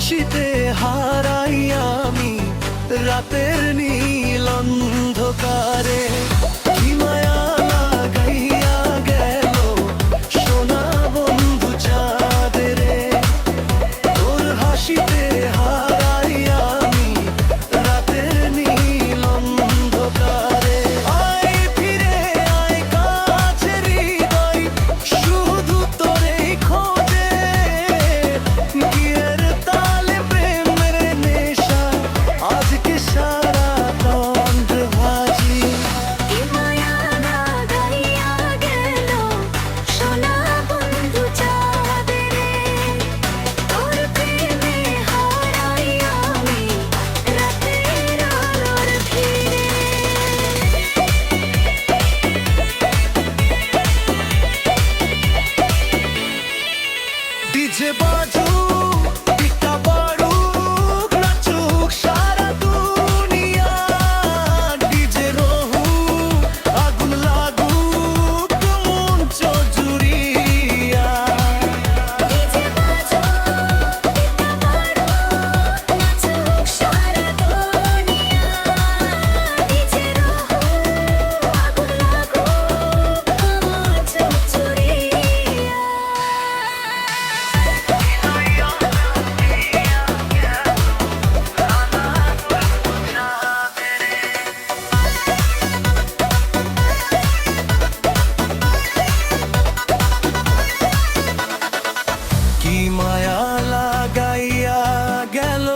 হাসিতে হারাই আমি রাতের নীল অন্ধকারে। কি মায়া লাগাইয়া গেল সোনা বন্ধু চাঁদ রে, তোর হাসিতে হারাই আমি রাতের নীল অন্ধকারে। আয় ফিরে আয় কাছে হৃদয়, শুধু তোরেই খোঁজে। গিয়ের তালে প্রেমের নেশা, আজকে সারা তন্দ্র ভাজি। কি মায়া লাগাইয়া গেল সোনা বন্ধু চাঁদ রে, তোর প্রেমে হারাই আমি রাতের আলোর ভিড়ে। ডিজে বাজুক, পিটা বাড়ুক, নাচুক সারা দুনিয়া। ডিজে রহুক, আগুন লাগুক মঞ্চ জুড়িয়া। ডিজে বাজুক, পিটা বাড়ুক, নাচুক সারা দুনিয়া। ডিজে রহুক, আগুন লাগুক মঞ্চ জুড়িয়া। কি মায়া লাগাইয়া গেল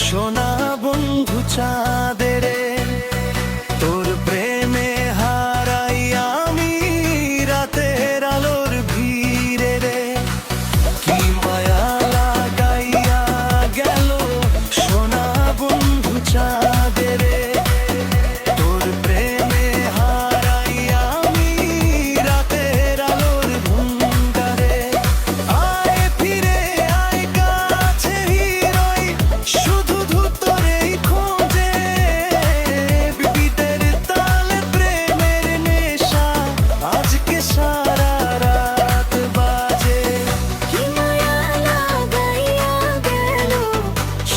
সোনা বন্ধু চাঁদ রে, তোর প্রেমে হারাই আমি রাতের আলোর ভিড়ে রে। কি মায়া লাগাইয়া গেল সোনা বন্ধু চাঁদ রে, তোর প্রেমে হারাই আমি রাতের আলোর ভুঙ্গারে। আয় ফিরে আয় কাছে হৃদয়, শুধু তোরেই খোঁজে। বিপিতের তালে প্রেমের নেশা, আজকে সারা রাত বাজে। কি মায়া লাগাইয়া গেল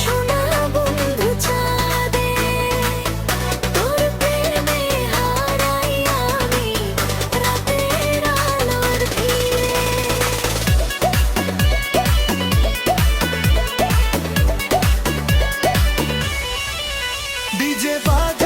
সোনা বন্ধু চাঁদ রে, তোর প্রেমে হারাই আমি রাতের আলোর ভিড়ে। ডিজে বাজে